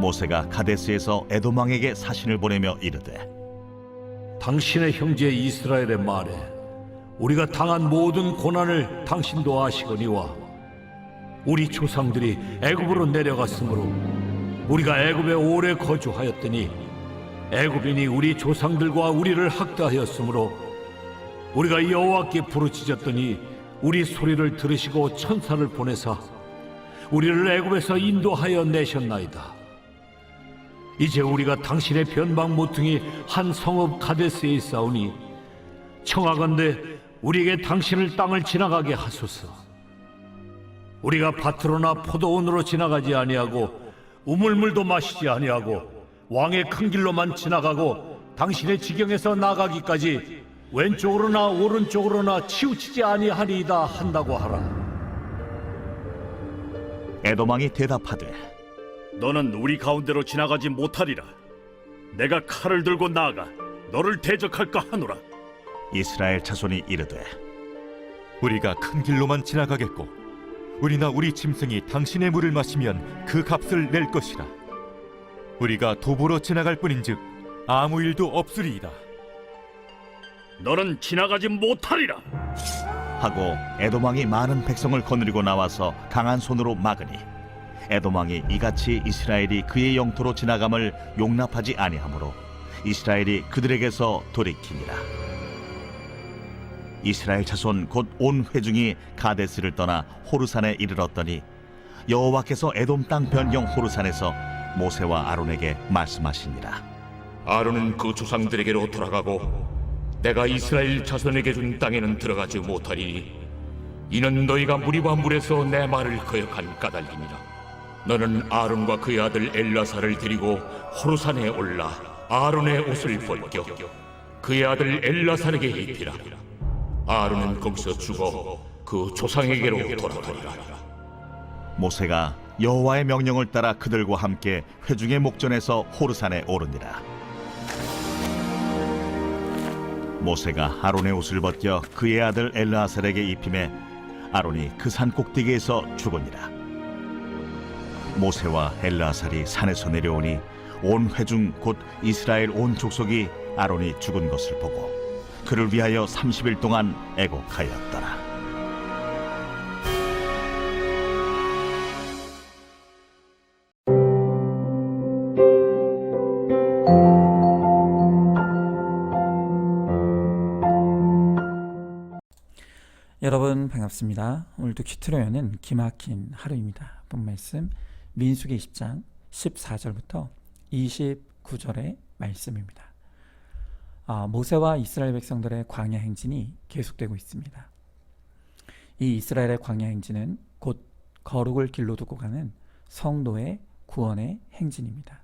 모세가 가데스에서 에돔 왕에게 사신을 보내며 이르되 당신의 형제 이스라엘의 말에 우리가 당한 모든 고난을 당신도 아시거니와 우리 조상들이 애굽으로 내려갔으므로 우리가 애굽에 오래 거주하였더니 애굽인이 우리 조상들과 우리를 학대하였으므로 우리가 여호와께 부르짖었더니 우리 소리를 들으시고 천사를 보내사 우리를 애굽에서 인도하여 내셨나이다. 이제 우리가 당신의 변방 모퉁이 한 성읍 가데스에 있사오니 청하건대 우리에게 당신을 땅을 지나가게 하소서. 우리가 밭으로나 포도원으로 지나가지 아니하고 우물물도 마시지 아니하고 왕의 큰 길로만 지나가고 당신의 지경에서 나가기까지 왼쪽으로나 오른쪽으로나 치우치지 아니하리이다 한다고 하라. 에돔 왕이 대답하되 너는 우리 가운데로 지나가지 못하리라. 내가 칼을 들고 나아가 너를 대적할까 하노라. 이스라엘 자손이 이르되 우리가 큰 길로만 지나가겠고 우리나 우리 짐승이 당신의 물을 마시면 그 값을 낼 것이라. 우리가 도보로 지나갈 뿐인즉 아무 일도 없으리이다. 너는 지나가지 못하리라. 하고 에돔 왕이 많은 백성을 거느리고 나와서 강한 손으로 막으니 에돔 왕이 이같이 이스라엘이 그의 영토로 지나감을 용납하지 아니하므로 이스라엘이 그들에게서 돌이키니라. 이스라엘 자손 곧 온 회중이 가데스를 떠나 호르산에 이르렀더니 여호와께서 에돔 땅 변경 호르산에서 모세와 아론에게 말씀하시니라. 아론은 그 조상들에게로 돌아가고 내가 이스라엘 자손에게 준 땅에는 들어가지 못하리니 이는 너희가 무리와 물에서 내 말을 거역한 까닭이니라. 너는 아론과 그의 아들 엘라사를 데리고 호르산에 올라 아론의 옷을 벗겨 그의 아들 엘라사에게 입히라. 아론은 거기서 죽어 그 조상에게로 돌아가리라. 모세가 여호와의 명령을 따라 그들과 함께 회중의 목전에서 호르산에 오르니라. 모세가 아론의 옷을 벗겨 그의 아들 엘르아살에게 입히매 아론이 그 산 꼭대기에서 죽으니라. 모세와 엘르아살이 산에서 내려오니 온 회중 곧 이스라엘 온 족속이 아론이 죽은 것을 보고 그를 위하여 30일 동안 애곡하였더라. 여러분 반갑습니다. 오늘도 큐티로 여는 기막힌 하루입니다. 본 말씀 민수기 20장 14절부터 29절의 말씀입니다. 모세와 이스라엘 백성들의 광야 행진이 계속되고 있습니다. 이 이스라엘의 광야 행진은 곧 거룩을 길로 두고 가는 성도의 구원의 행진입니다.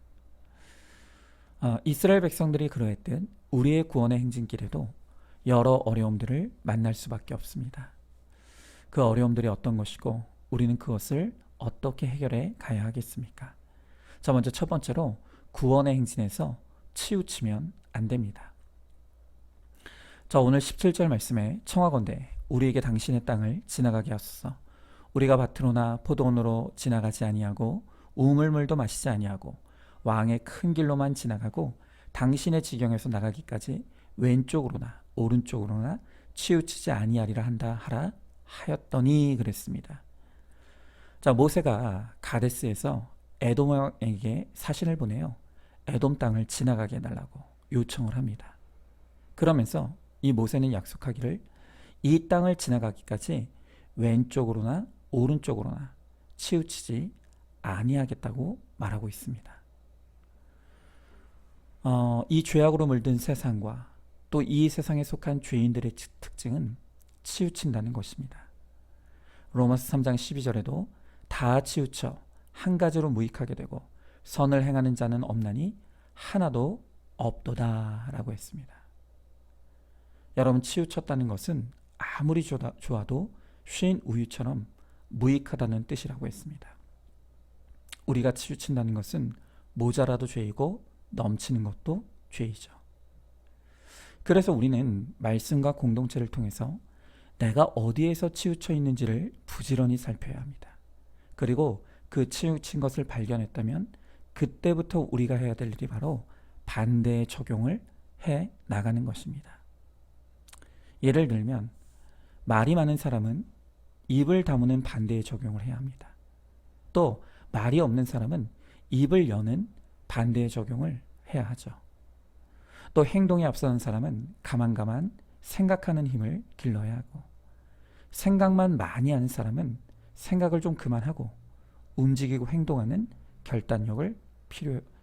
이스라엘 백성들이 그러했듯 우리의 구원의 행진길에도 여러 어려움들을 만날 수밖에 없습니다. 그 어려움들이 어떤 것이고 우리는 그것을 어떻게 해결해 가야 하겠습니까? 자, 먼저 첫 번째로 구원의 행진에서 치우치면 안 됩니다. 자, 오늘 17절 말씀에 청하건대 우리에게 당신의 땅을 지나가게 하소서. 우리가 밭으로나 포도원으로 지나가지 아니하고 우물물도 마시지 아니하고 왕의 큰 길로만 지나가고 당신의 지경에서 나가기까지 왼쪽으로나 오른쪽으로나 치우치지 아니하리라 한다 하라 하였더니 그랬습니다. 자, 모세가 가데스에서 에돔 왕에게 사신을 보내요. 에돔 땅을 지나가게 해달라고 요청을 합니다. 그러면서 이 모세는 약속하기를 이 땅을 지나가기까지 왼쪽으로나 오른쪽으로나 치우치지 아니하겠다고 말하고 있습니다. 이 죄악으로 물든 세상과 또 이 세상에 속한 죄인들의 특징은 치우친다는 것입니다. 로마서 3장 12절에도 다 치우쳐 한 가지로 무익하게 되고 선을 행하는 자는 없나니 하나도 없도다 라고 했습니다. 여러분, 치우쳤다는 것은 아무리 좋아도 쉰 우유처럼 무익하다는 뜻이라고 했습니다. 우리가 치우친다는 것은 모자라도 죄이고 넘치는 것도 죄이죠. 그래서 우리는 말씀과 공동체를 통해서 내가 어디에서 치우쳐 있는지를 부지런히 살펴야 합니다. 그리고 그 치우친 것을 발견했다면 그때부터 우리가 해야 될 일이 바로 반대의 적용을 해 나가는 것입니다. 예를 들면 말이 많은 사람은 입을 다무는 반대의 적용을 해야 합니다. 또 말이 없는 사람은 입을 여는 반대의 적용을 해야 하죠. 또 행동에 앞서는 사람은 가만가만 생각하는 힘을 길러야 하고, 생각만 많이 하는 사람은 생각을 좀 그만하고 움직이고 행동하는 결단력을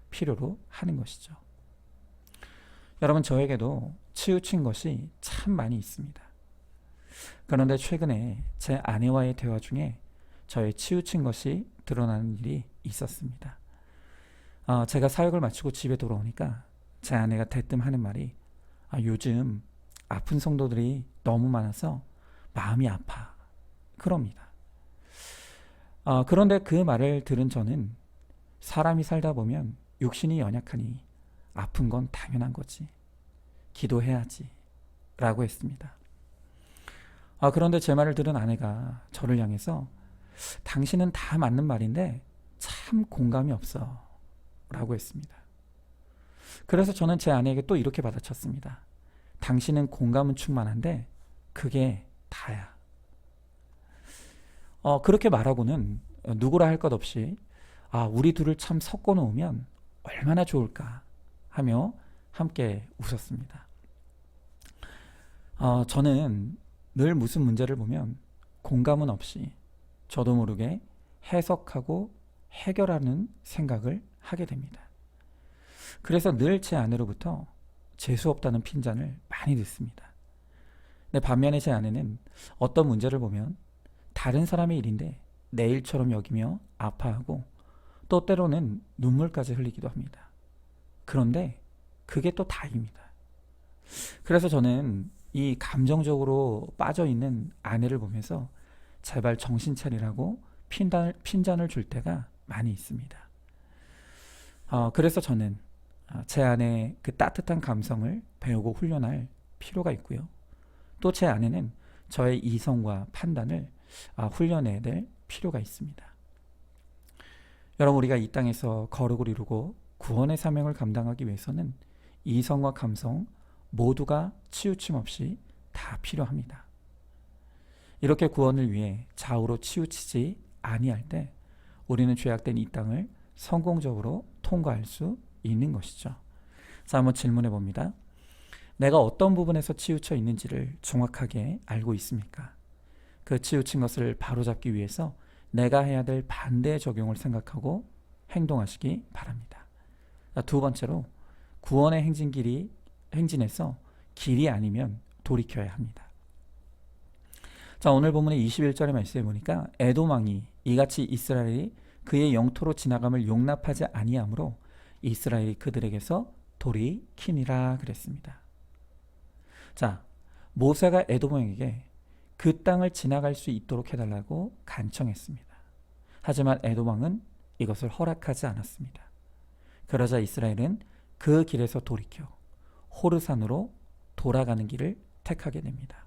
필요로 하는 것이죠. 여러분, 저에게도 치우친 것이 참 많이 있습니다. 그런데 최근에 제 아내와의 대화 중에 저의 치우친 것이 드러나는 일이 있었습니다. 제가 사역을 마치고 집에 돌아오니까 제 아내가 대뜸 하는 말이, 요즘 아픈 성도들이 너무 많아서 마음이 아파, 그럽니다. 그런데 그 말을 들은 저는, 사람이 살다 보면 육신이 연약하니 아픈 건 당연한 거지, 기도해야지 라고 했습니다. 그런데 제 말을 들은 아내가 저를 향해서, 당신은 다 맞는 말인데 참 공감이 없어 라고 했습니다. 그래서 저는 제 아내에게 또 이렇게 받아쳤습니다. 당신은 공감은 충만한데 그게 다야. 그렇게 말하고는 누구라 할 것 없이, 우리 둘을 참 섞어 놓으면 얼마나 좋을까 하며 함께 웃었습니다. 저는 늘 무슨 문제를 보면 공감은 없이 저도 모르게 해석하고 해결하는 생각을 하게 됩니다. 그래서 늘 제 아내로부터 재수없다는 핀잔을 많이 듣습니다. 근데 반면에 제 아내는 어떤 문제를 보면 다른 사람의 일인데 내 일처럼 여기며 아파하고, 또 때로는 눈물까지 흘리기도 합니다. 그런데 그게 또 다입니다. 그래서 저는 이 감정적으로 빠져있는 아내를 보면서 제발 정신 차리라고 핀잔을 줄 때가 많이 있습니다. 그래서 저는 제 아내의 그 따뜻한 감성을 배우고 훈련할 필요가 있고요. 또 제 아내는 저의 이성과 판단을 훈련해야 될 필요가 있습니다. 여러분, 우리가 이 땅에서 거룩을 이루고 구원의 사명을 감당하기 위해서는 이성과 감성 모두가 치우침 없이 다 필요합니다. 이렇게 구원을 위해 좌우로 치우치지 아니할 때 우리는 죄악된 이 땅을 성공적으로 통과할 수 있는 것이죠. 자, 한번 질문해 봅니다. 내가 어떤 부분에서 치우쳐 있는지를 정확하게 알고 있습니까? 그 치우친 것을 바로잡기 위해서 내가 해야 될 반대의 적용을 생각하고 행동하시기 바랍니다. 자, 두 번째로, 구원의 행진에서 길이 아니면 돌이켜야 합니다. 자, 오늘 본문의 21절의 말씀에 보니까 에돔 왕이 이같이 이스라엘이 그의 영토로 지나감을 용납하지 아니하므로 이스라엘이 그들에게서 돌이키니라 그랬습니다. 자, 모세가 에돔 왕에게 그 땅을 지나갈 수 있도록 해달라고 간청했습니다. 하지만 에돔 왕은 이것을 허락하지 않았습니다. 그러자 이스라엘은 그 길에서 돌이켜 호르산으로 돌아가는 길을 택하게 됩니다.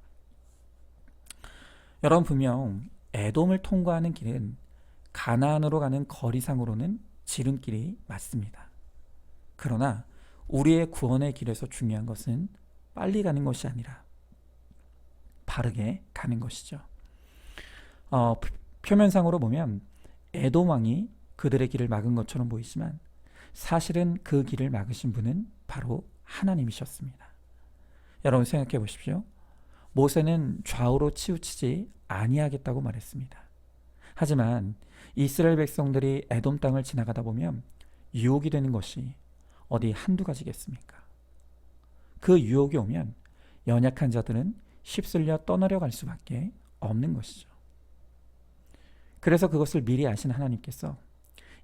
여러분, 분명 에돔을 통과하는 길은 가나안으로 가는 거리상으로는 지름길이 맞습니다. 그러나 우리의 구원의 길에서 중요한 것은 빨리 가는 것이 아니라 바르게 가는 것이죠. 표면상으로 보면 에돔 왕이 그들의 길을 막은 것처럼 보이지만 사실은 그 길을 막으신 분은 바로 하나님이셨습니다. 여러분, 생각해 보십시오. 모세는 좌우로 치우치지 아니하겠다고 말했습니다. 하지만 이스라엘 백성들이 에돔 땅을 지나가다 보면 유혹이 되는 것이 어디 한두 가지겠습니까? 그 유혹이 오면 연약한 자들은 휩쓸려 떠나려 갈 수밖에 없는 것이죠. 그래서 그것을 미리 아신 하나님께서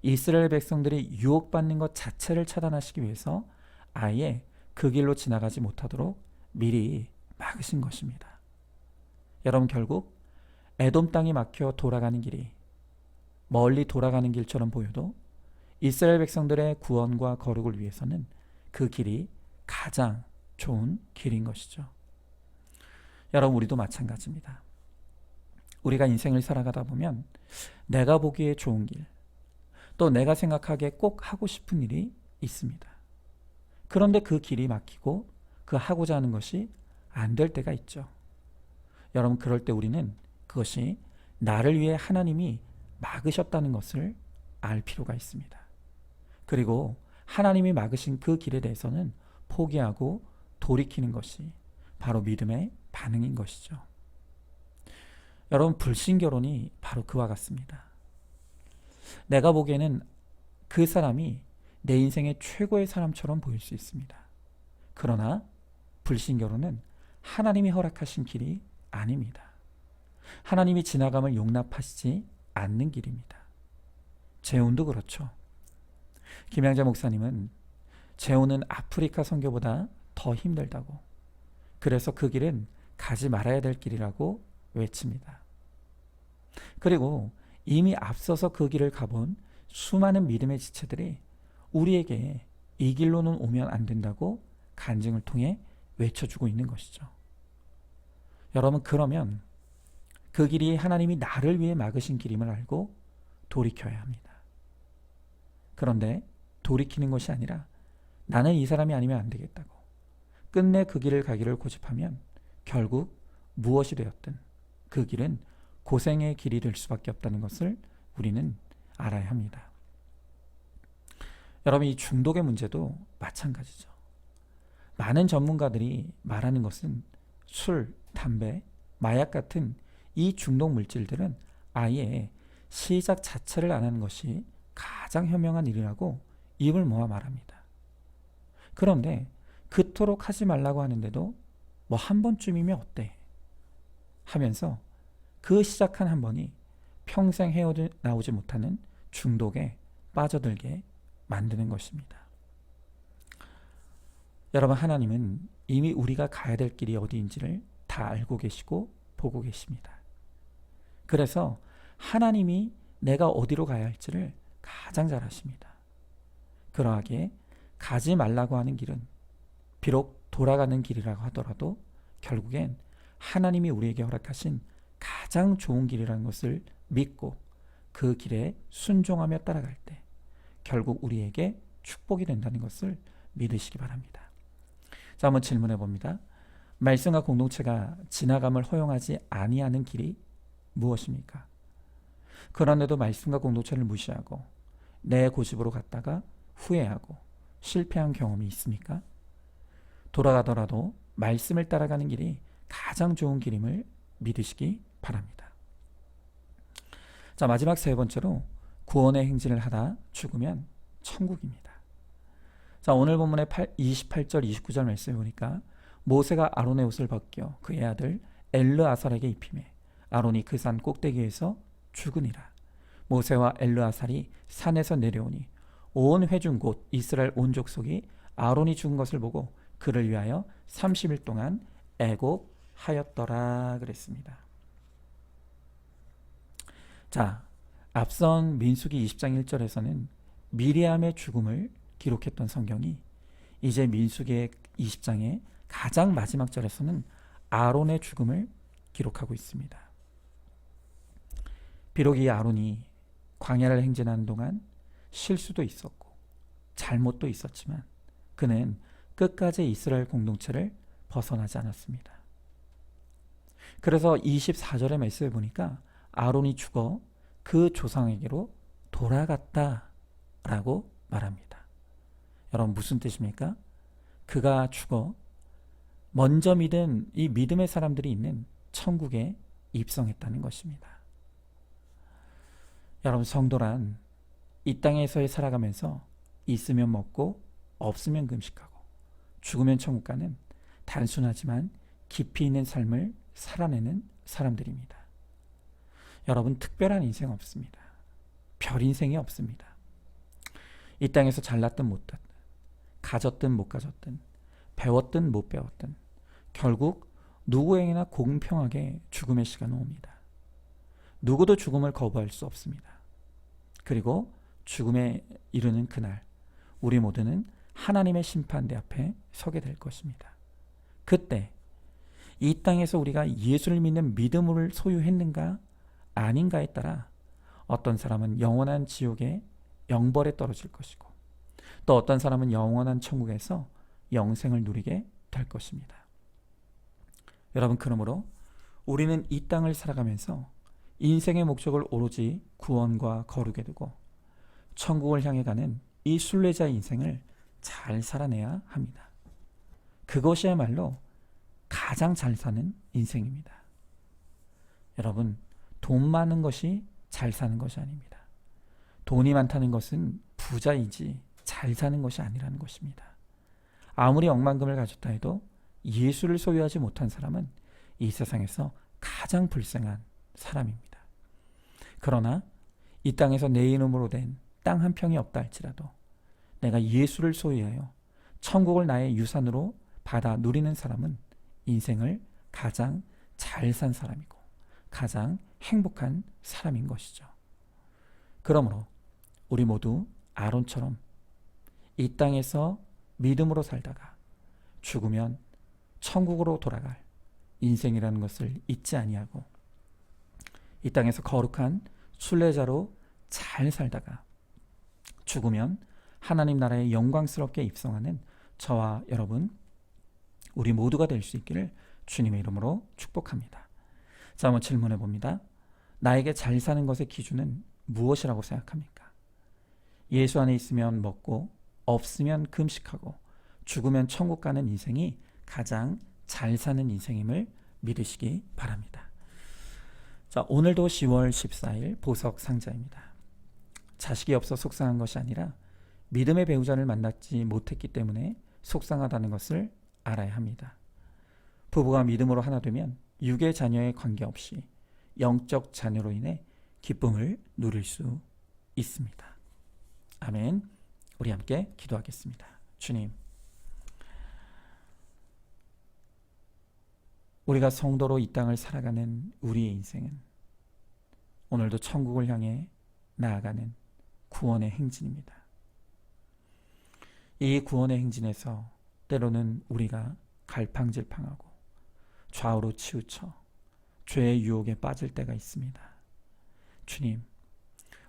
이스라엘 백성들이 유혹받는 것 자체를 차단하시기 위해서 아예 그 길로 지나가지 못하도록 미리 막으신 것입니다. 여러분, 결국 에돔 땅이 막혀 돌아가는 길이 멀리 돌아가는 길처럼 보여도 이스라엘 백성들의 구원과 거룩을 위해서는 그 길이 가장 좋은 길인 것이죠. 여러분, 우리도 마찬가지입니다. 우리가 인생을 살아가다 보면 내가 보기에 좋은 길, 또 내가 생각하기에 꼭 하고 싶은 일이 있습니다. 그런데 그 길이 막히고 그 하고자 하는 것이 안 될 때가 있죠. 여러분, 그럴 때 우리는 그것이 나를 위해 하나님이 막으셨다는 것을 알 필요가 있습니다. 그리고 하나님이 막으신 그 길에 대해서는 포기하고 돌이키는 것이 바로 믿음의 반응인 것이죠. 여러분, 불신결혼이 바로 그와 같습니다. 내가 보기에는 그 사람이 내 인생의 최고의 사람처럼 보일 수 있습니다. 그러나 불신결혼은 하나님이 허락하신 길이 아닙니다. 하나님이 지나감을 용납하시지 않는 길입니다. 재혼도 그렇죠. 김양자 목사님은 재혼은 아프리카 선교보다 더 힘들다고, 그래서 그 길은 가지 말아야 될 길이라고 외칩니다. 그리고 이미 앞서서 그 길을 가본 수많은 믿음의 지체들이 우리에게 이 길로는 오면 안 된다고 간증을 통해 외쳐주고 있는 것이죠. 여러분, 그러면 그 길이 하나님이 나를 위해 막으신 길임을 알고 돌이켜야 합니다. 그런데 돌이키는 것이 아니라 나는 이 사람이 아니면 안 되겠다고 끝내 그 길을 가기를 고집하면 결국 무엇이 되었든 그 길은 고생의 길이 될 수밖에 없다는 것을 우리는 알아야 합니다. 여러분, 이 중독의 문제도 마찬가지죠. 많은 전문가들이 말하는 것은 술, 담배, 마약 같은 이 중독 물질들은 아예 시작 자체를 안 하는 것이 가장 현명한 일이라고 입을 모아 말합니다. 그런데 그토록 하지 말라고 하는데도 뭐 한 번쯤이면 어때? 하면서 그 시작한 한 번이 평생 헤어나오지 못하는 중독에 빠져들게 만드는 것입니다. 여러분, 하나님은 이미 우리가 가야 될 길이 어디인지를 다 알고 계시고 보고 계십니다. 그래서 하나님이 내가 어디로 가야 할지를 가장 잘 아십니다. 그러하기에 가지 말라고 하는 길은 비록 돌아가는 길이라고 하더라도 결국엔 하나님이 우리에게 허락하신 가장 좋은 길이라는 것을 믿고 그 길에 순종하며 따라갈 때 결국 우리에게 축복이 된다는 것을 믿으시기 바랍니다. 자, 한번 질문해 봅니다. 말씀과 공동체가 지나감을 허용하지 아니하는 길이 무엇입니까? 그런데도 말씀과 공동체를 무시하고 내 고집으로 갔다가 후회하고 실패한 경험이 있습니까? 돌아가더라도 말씀을 따라가는 길이 가장 좋은 길임을 믿으시기 바랍니다. 자, 마지막 세 번째로 구원의 행진을 하다 죽으면 천국입니다. 자, 오늘 본문의 28절 29절 말씀을 보니까 모세가 아론의 옷을 벗겨 그의 아들 엘르아살에게 입히매 아론이 그 산 꼭대기에서 죽으니라. 모세와 엘르아살이 산에서 내려오니 온 회중 곧 이스라엘 온 족속이 아론이 죽은 것을 보고 그를 위하여 30일 동안 애곡하였더라 그랬습니다. 자, 앞선 민수기 20장 1절에서는 미리암의 죽음을 기록했던 성경이 이제 민수기 20장의 가장 마지막 절에서는 아론의 죽음을 기록하고 있습니다. 비록 이 아론이 광야를 행진하는 동안 실수도 있었고 잘못도 있었지만 그는 끝까지 이스라엘 공동체를 벗어나지 않았습니다. 그래서 24절의 말씀을 보니까 아론이 죽어 그 조상에게로 돌아갔다라고 말합니다. 여러분, 무슨 뜻입니까? 그가 죽어 먼저 믿은 이 믿음의 사람들이 있는 천국에 입성했다는 것입니다. 여러분, 성도란 이 땅에서의 살아가면서 있으면 먹고 없으면 금식하고 죽으면 천국 가는 단순하지만 깊이 있는 삶을 살아내는 사람들입니다. 여러분, 특별한 인생 없습니다. 별 인생이 없습니다. 이 땅에서 잘났든 못됐든 가졌든 못 가졌든 배웠든 못 배웠든 결국 누구에게나 공평하게 죽음의 시간은 옵니다. 누구도 죽음을 거부할 수 없습니다. 그리고 죽음에 이르는 그날 우리 모두는 하나님의 심판대 앞에 서게 될 것입니다. 그때 이 땅에서 우리가 예수를 믿는 믿음을 소유했는가 아닌가에 따라 어떤 사람은 영원한 지옥에 영벌에 떨어질 것이고 또 어떤 사람은 영원한 천국에서 영생을 누리게 될 것입니다. 여러분, 그러므로 우리는 이 땅을 살아가면서 인생의 목적을 오로지 구원과 거룩에 두고 천국을 향해 가는 이 순례자의 인생을 잘 살아내야 합니다. 그것이야말로 가장 잘 사는 인생입니다. 여러분, 돈 많은 것이 잘 사는 것이 아닙니다. 돈이 많다는 것은 부자이지 잘 사는 것이 아니라는 것입니다. 아무리 억만금을 가졌다 해도 예수를 소유하지 못한 사람은 이 세상에서 가장 불쌍한 사람입니다. 그러나 이 땅에서 내 이름으로 된 땅 한 평이 없다 할지라도 내가 예수를 소유하여 천국을 나의 유산으로 받아 누리는 사람은 인생을 가장 잘 산 사람이고 가장 행복한 사람인 것이죠. 그러므로 우리 모두 아론처럼 이 땅에서 믿음으로 살다가 죽으면 천국으로 돌아갈 인생이라는 것을 잊지 아니하고 이 땅에서 거룩한 순례자로 잘 살다가 죽으면 하나님 나라에 영광스럽게 입성하는 저와 여러분, 우리 모두가 될 수 있기를 주님의 이름으로 축복합니다. 자, 한번 질문해 봅니다. 나에게 잘 사는 것의 기준은 무엇이라고 생각합니까? 예수 안에 있으면 먹고 없으면 금식하고 죽으면 천국 가는 인생이 가장 잘 사는 인생임을 믿으시기 바랍니다. 자, 오늘도 10월 14일 보석 상자입니다. 자식이 없어 속상한 것이 아니라 믿음의 배우자를 만나지 못했기 때문에 속상하다는 것을 알아야 합니다. 부부가 믿음으로 하나 되면 육의 자녀에 관계없이 영적 자녀로 인해 기쁨을 누릴 수 있습니다. 아멘. 우리 함께 기도하겠습니다. 주님, 우리가 성도로 이 땅을 살아가는 우리의 인생은 오늘도 천국을 향해 나아가는 구원의 행진입니다. 이 구원의 행진에서 때로는 우리가 갈팡질팡하고 좌우로 치우쳐 죄의 유혹에 빠질 때가 있습니다. 주님,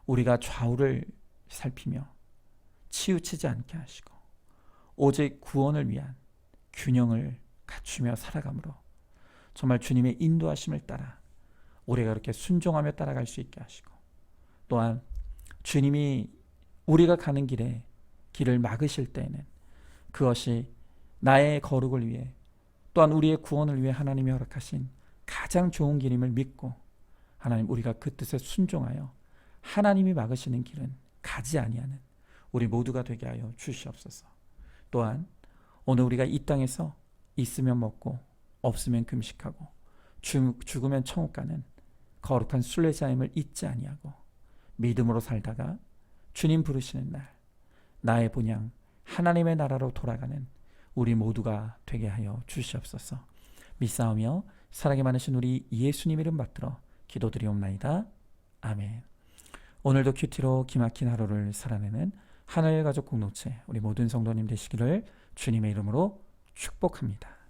우리가 좌우를 살피며 치우치지 않게 하시고 오직 구원을 위한 균형을 갖추며 살아감으로 정말 주님의 인도하심을 따라 우리가 그렇게 순종하며 따라갈 수 있게 하시고 또한 주님이 우리가 가는 길에 길을 막으실 때에는 그것이 나의 거룩을 위해 또한 우리의 구원을 위해 하나님이 허락하신 가장 좋은 길임을 믿고 하나님, 우리가 그 뜻에 순종하여 하나님이 막으시는 길은 가지 아니하는 우리 모두가 되게 하여 주시옵소서. 또한 오늘 우리가 이 땅에서 있으면 먹고 없으면 금식하고 죽으면 천국 가는 거룩한 순례자임을 잊지 아니하고 믿음으로 살다가 주님 부르시는 날 나의 본향 하나님의 나라로 돌아가는 우리 모두가 되게 하여 주시옵소서. 믿사오며 사랑이 많으신 우리 예수님 이름 받들어 기도드리옵나이다. 아멘. 오늘도 큐티로 기막힌 하루를 살아내는 하늘가족 공동체 우리 모든 성도님 되시기를 주님의 이름으로 축복합니다.